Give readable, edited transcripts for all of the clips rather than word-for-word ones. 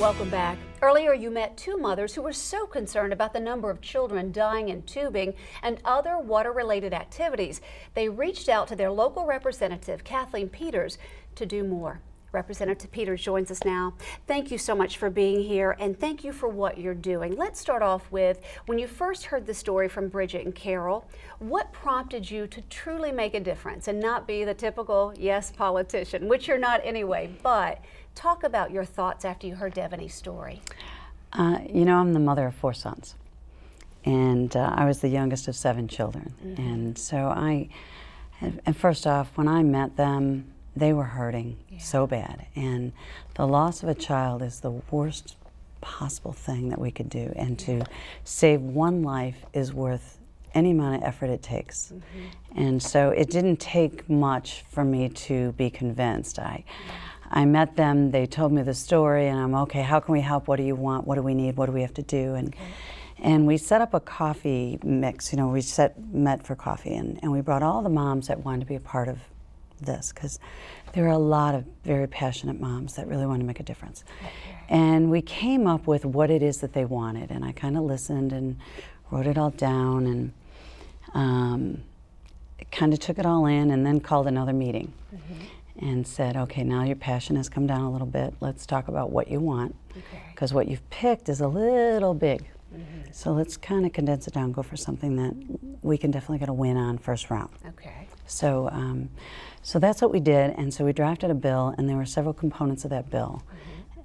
Welcome back. Earlier you met two mothers who were so concerned about the number of children dying in tubing and other water-related activities. They reached out to their local representative, Kathleen Peters, to do more. Representative Peters joins us now. Thank you so much for being here, and thank you for what you're doing. Let's start off with, when you first heard the story from Bridget and Carol, what prompted you to truly make a difference and not be the typical yes politician, which you're not anyway, but talk about your thoughts after you heard Devaney's story. You know, I'm the mother of 4 sons, and I was the youngest of 7 children. And so and first off, when I met them, they were hurting so bad. And the loss of a child is the worst possible thing that we could do. And to save one life is worth any amount of effort it takes. And so it didn't take much for me to be convinced. I met them, they told me the story, and I'm, okay, how can we help? What do you want? What do we need? What do we have to do? And we set up a coffee mix. You know, we met for coffee, and we brought all the moms that wanted to be a part of this, because there are a lot of very passionate moms that really want to make a difference. And we came up with what it is that they wanted, and I kind of listened and wrote it all down, and kind of took it all in, and then called another meeting and said, okay, now your passion has come down a little bit. Let's talk about what you want, because what you've picked is a little big. So let's kind of condense it down, go for something that we can definitely get a win on first round. So, so that's what we did, and so we drafted a bill, and there were several components of that bill.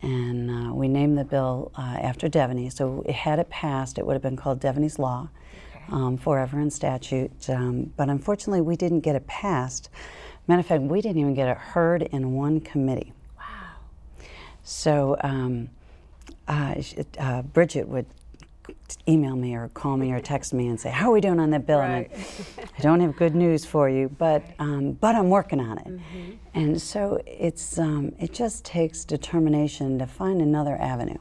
And we named the bill after Devaney, so had it passed, it would have been called Devaney's Law, forever in statute. But unfortunately, we didn't get it passed. Matter of fact, we didn't even get it heard in one committee. So Bridget would email me or call me or text me and say, how are we doing on that bill? And I don't have good news for you, but I'm working on it. And so it's it just takes determination to find another avenue.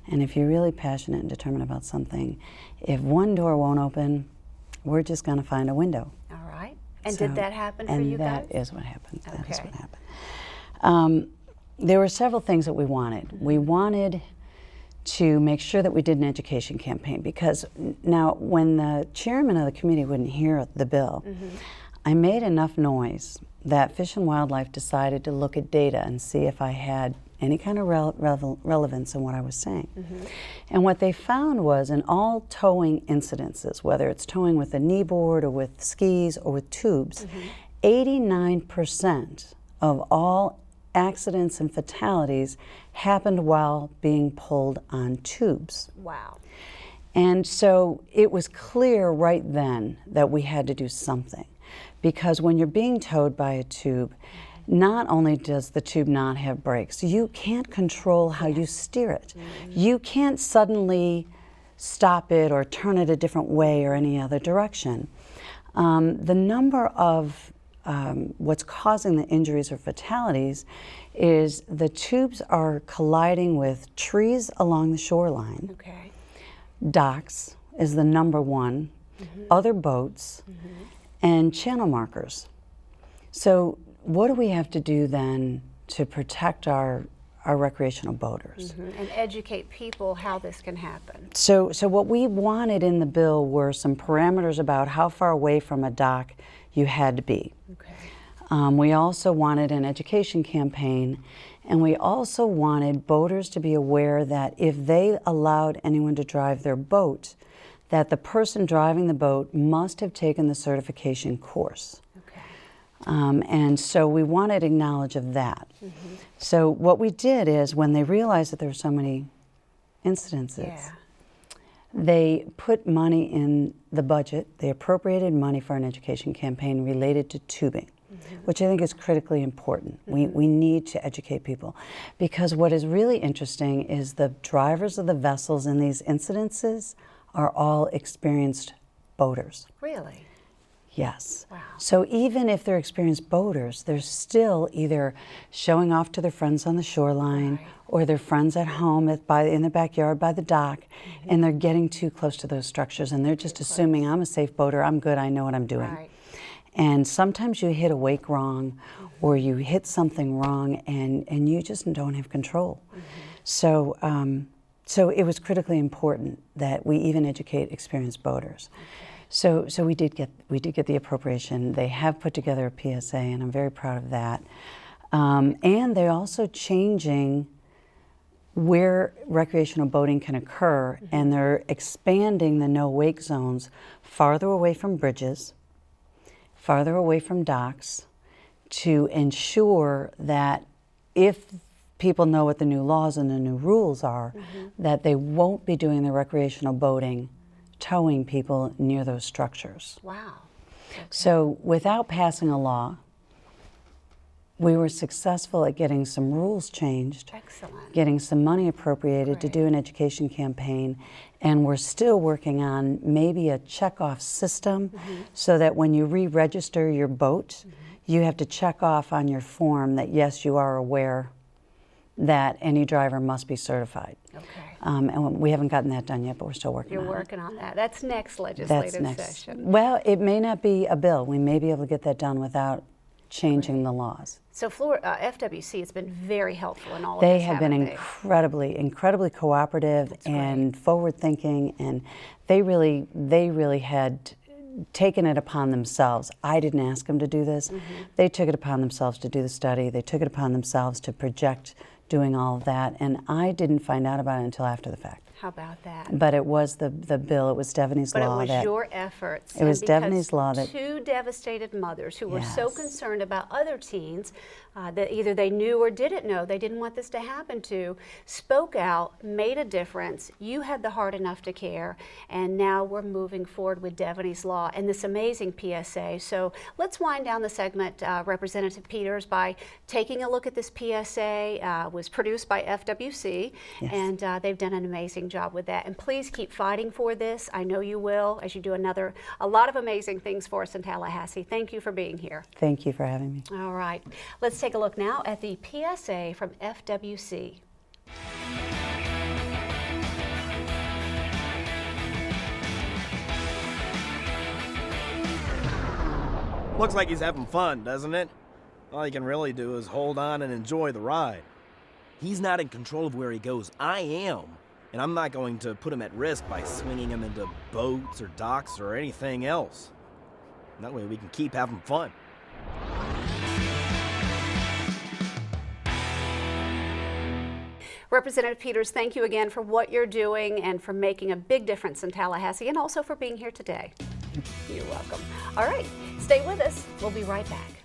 And if you're really passionate and determined about something, if one door won't open, we're just going to find a window. And so, did that happen for you guys? And that is what happened. That is what happened. There were several things that we wanted. We wanted to make sure that we did an education campaign, because now when the chairman of the committee wouldn't hear the bill, I made enough noise that Fish and Wildlife decided to look at data and see if I had any kind of relevance in what I was saying. And what they found was, in all towing incidences, whether it's towing with a knee board or with skis or with tubes, 89% of all accidents and fatalities happened while being pulled on tubes. And so it was clear right then that we had to do something, because when you're being towed by a tube, not only does the tube not have brakes, you can't control how you steer it. You can't suddenly stop it or turn it a different way or any other direction. The number of what's causing the injuries or fatalities is the tubes are colliding with trees along the shoreline. Docks is the number one, other boats, and channel markers. So what do we have to do then to protect our recreational boaters? And educate people how this can happen. So what we wanted in the bill were some parameters about how far away from a dock you had to be. We also wanted an education campaign, and we also wanted boaters to be aware that if they allowed anyone to drive their boat, that the person driving the boat must have taken the certification course. And so we wanted knowledge of that. So what we did is, when they realized that there were so many incidences, they put money in the budget. They appropriated money for an education campaign related to tubing, which I think is critically important. We need to educate people, because what is really interesting is the drivers of the vessels in these incidences are all experienced boaters. Yes. So even if they're experienced boaters, they're still either showing off to their friends on the shoreline or their friends at home in the backyard by the dock, and they're getting too close to those structures, and they're just assuming, I'm a safe boater, I'm good, I know what I'm doing. And sometimes you hit a wake wrong, or you hit something wrong, and you just don't have control. So, so it was critically important that we even educate experienced boaters. So we did get the appropriation. They have put together a PSA, and I'm very proud of that. And they're also changing where recreational boating can occur, and they're expanding the no-wake zones farther away from bridges, farther away from docks, to ensure that if people know what the new laws and the new rules are, that they won't be doing the recreational boating, towing people near those structures. Wow. Okay. So without passing a law, we were successful at getting some rules changed, Excellent. getting some money appropriated to do an education campaign, and we're still working on maybe a check-off system so that when you re-register your boat, you have to check off on your form that yes, you are aware that any driver must be certified. Okay. And we haven't gotten that done yet, but we're still working on it. You're working on that. That's next legislative session. Well, it may not be a bill. We may be able to get that done without changing the laws. So FWC has been very helpful in all of They this, have been incredibly cooperative and forward-thinking, and they really had taken it upon themselves. I didn't ask them to do this. They took it upon themselves to do the study. They took it upon themselves to project doing all of that, and I didn't find out about it until after the fact. How about that? But it was the bill, it was Devaney's law. But it was your efforts. It was Devaney's law that... Two devastated mothers who were so concerned about other teens that either they knew or didn't know, they didn't want this to happen to, spoke out, made a difference. You had the heart enough to care, and now we're moving forward with Devaney's law and this amazing PSA. So let's wind down the segment, Representative Peters, by taking a look at this PSA. It was produced by FWC, and they've done an amazing job with that. And please keep fighting for this. I know you will, as you do a lot of amazing things for us in Tallahassee. Thank you for being here. Thank you for having me. All right. Let's take a look now at the PSA from FWC. Looks like he's having fun, doesn't it? All he can really do is hold on and enjoy the ride. He's not in control of where he goes. I am. And I'm not going to put him at risk by swinging him into boats or docks or anything else. That way we can keep having fun. Representative Peters, thank you again for what you're doing and for making a big difference in Tallahassee, and also for being here today. You're welcome. All right, stay with us. We'll be right back.